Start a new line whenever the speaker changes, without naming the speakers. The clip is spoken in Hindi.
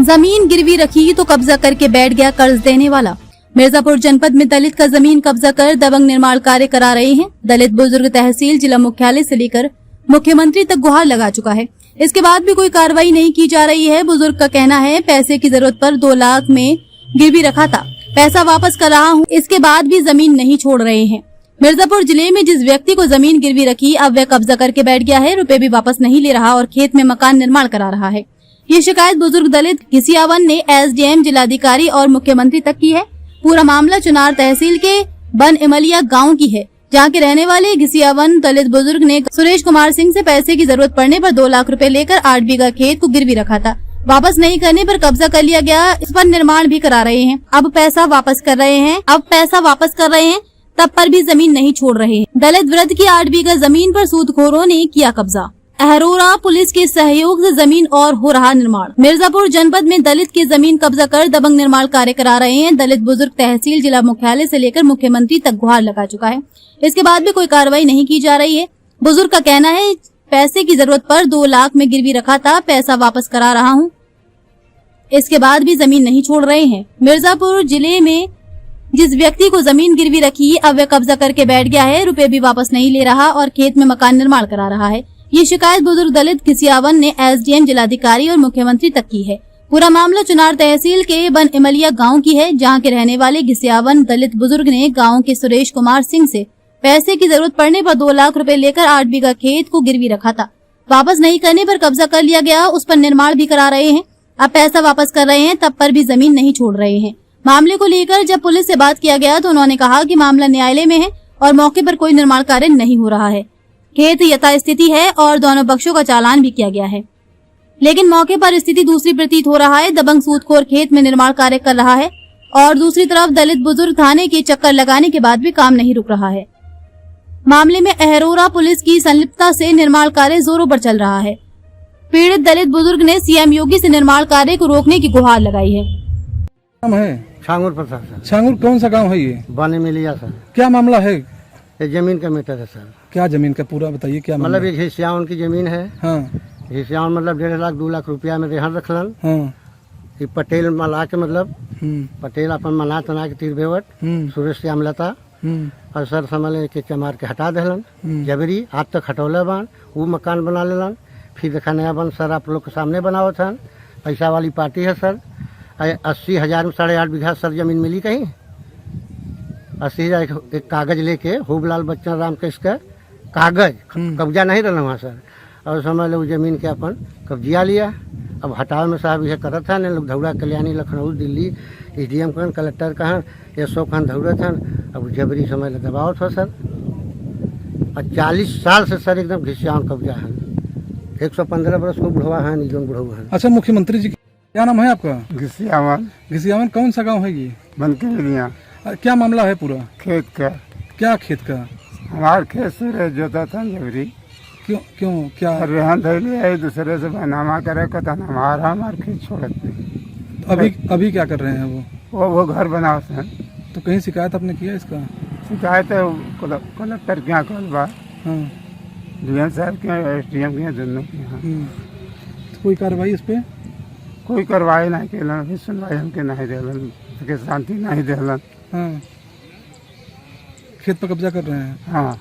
जमीन गिरवी रखी तो कब्जा करके बैठ गया कर्ज देने वाला। मिर्जापुर जनपद में दलित का जमीन कब्जा कर दबंग निर्माण कार्य करा रहे हैं। दलित बुजुर्ग तहसील जिला मुख्यालय से लेकर मुख्यमंत्री तक गुहार लगा चुका है। इसके बाद भी कोई कार्रवाई नहीं की जा रही है। बुजुर्ग का कहना है पैसे की जरूरत पर 2 लाख में गिरवी रखा था, पैसा वापस कर रहा हूँ, इसके बाद भी जमीन नहीं छोड़ रहे हैं। मिर्जापुर जिले में जिस व्यक्ति को जमीन गिरवी रखी अब वह कब्जा करके बैठ गया है, रुपए भी वापस नहीं ले रहा और खेत में मकान निर्माण करा रहा है। ये शिकायत बुजुर्ग दलित घिसियावन ने एसडीएम, जिलाधिकारी और मुख्यमंत्री तक की है। पूरा मामला चुनार तहसील के बन इमलिया गाँव की है, जहाँ के रहने वाले घिसियावन दलित बुजुर्ग ने सुरेश कुमार सिंह से पैसे की जरूरत पड़ने पर 2 लाख रुपए लेकर 8 बीघा खेत को गिरवी रखा था। वापस नहीं करने पर कब्जा कर लिया गया। इस पर निर्माण भी करा रहे हैं। अब पैसा वापस कर रहे हैं, तब पर भी जमीन नहीं छोड़ रहे हैं। दलित वृद्ध की 8 बीघा जमीन पर सूदखोरों ने किया कब्जा। अहरोरा पुलिस के सहयोग से जमीन और हो रहा निर्माण। मिर्जापुर जनपद में दलित की जमीन कब्जा कर दबंग निर्माण कार्य करा रहे हैं। दलित बुजुर्ग तहसील जिला मुख्यालय से लेकर मुख्यमंत्री तक गुहार लगा चुका है। इसके बाद भी कोई कार्रवाई नहीं की जा रही है। बुजुर्ग का कहना है पैसे की जरूरत पर 2 लाख में गिरवी रखा था, पैसा वापस करा रहा हूँ, इसके बाद भी जमीन नहीं छोड़ रहे हैं। मिर्जापुर जिले में जिस व्यक्ति को जमीन गिरवी रखी अब वह कब्जा करके बैठ गया है, रुपए भी वापस नहीं ले रहा और खेत में मकान निर्माण करा रहा है। ये शिकायत बुजुर्ग दलित घिसियावन ने एसडीएम, जिलाधिकारी और मुख्यमंत्री तक की है। पूरा मामला चुनार तहसील के बन इमलिया गाँव की है, जहाँ के रहने वाले घिसियावन दलित बुजुर्ग ने गाँव के सुरेश कुमार सिंह से पैसे की जरूरत पड़ने पर 2 लाख रुपए लेकर 8 बीघा खेत को गिरवी रखा था। वापस नहीं करने पर कब्जा कर लिया गया, उस पर निर्माण भी करा रहे हैं। अब पैसा वापस कर रहे हैं, तब पर भी जमीन नहीं छोड़ रहे हैं। मामले को लेकर जब पुलिस से बात किया गया तो उन्होंने कहा कि मामला न्यायालय में है और मौके पर कोई निर्माण कार्य नहीं हो रहा है। खेत यथास्थिति है और दोनों पक्षों का चालान भी किया गया है, लेकिन मौके पर स्थिति दूसरी प्रतीत हो रहा है। दबंग सूदखोर खेत में निर्माण कार्य कर रहा है और दूसरी तरफ दलित बुजुर्ग थाने के चक्कर लगाने के बाद भी काम नहीं रुक रहा है। मामले में अहरोरा पुलिस की संलिप्तता से निर्माण कार्य जोरों पर चल रहा है। पीड़ित दलित बुजुर्ग ने सीएम योगी से निर्माण कार्य को रोकने की गुहार लगाई है।
नाम है
छांगुर प्रसाद सर।
छांगुर कौन सा गांव है ये?
बाने मिलिया सर।
क्या मामला है?
ये जमीन का मैटर है सर।
क्या जमीन का पूरा बताइए, क्या
मतलब एक हिस्यावन की जमीन है।
हाँ।
हिस्यावन मतलब 1.5 लाख 2 लाख रुपया में रेहन रखलन।
हाँ।
ये पटेल मला के मतलब पटेल अपन मना तना के तीर बेवट सुरेश श्यामलता और सर समझ के चमार के हटा देलन जबरी। आज तक हटौले बान वो मकान बना लेलन, फिर देखा नया बन सर आप लोग के सामने बनाओ था। पैसा वाली पार्टी है सर। 80,000 में 8.5 बीघा सर जमीन मिली कहीं। 80,000 एक कागज लेके खूबलाल बच्चन राम के इसका कागज कब्जा नहीं रहना वहाँ सर, और समझ लो जमीन के अपन कब्जिया लिया। अब हटाओ में साहब यह करत था, लोग धौड़ा कल्याणी लखनऊ दिल्ली एसडीएम कहन कलेक्टर कहन एसओ कहन धौड़े था। अब जबरी समझ लो दबाव था सर। और 40 साल से सर एकदम घिसियावन कब्जा है। 115 बरस को बुढ़वा है, निजोन बुढ़वा है।
अच्छा, मुख्यमंत्री जी क्या नाम है आपका?
घिसियावन।
घिसियावन कौन सा गांव है ये?
बनती मिलिया।
क्या मामला है पूरा?
खेत का।
क्या खेत का?
हमारे खेत से जोता था जबरी।
क्यों क्या
रेहन धैली है, दूसरे से बनामा करे को तना हमारे खेत छोड़त नहीं।
अभी क्या कर रहे हैं
वो घर बनाओ सर।
तो कहीं शिकायत आपने किया इसका?
शिकायत है कलेक्टर के यहाँ कल बा।
हाँ।
डीएम साहब के एसडीएम के दोनों के यहाँ।
तो कोई कार्रवाई इस पे?
कोई कार्रवाई नहीं केलन, फिर सुनवाई हमके नहीं देलन, शांति नहीं देलन।
हाँ। खेत पर कब्जा कर रहे हैं।
हाँ।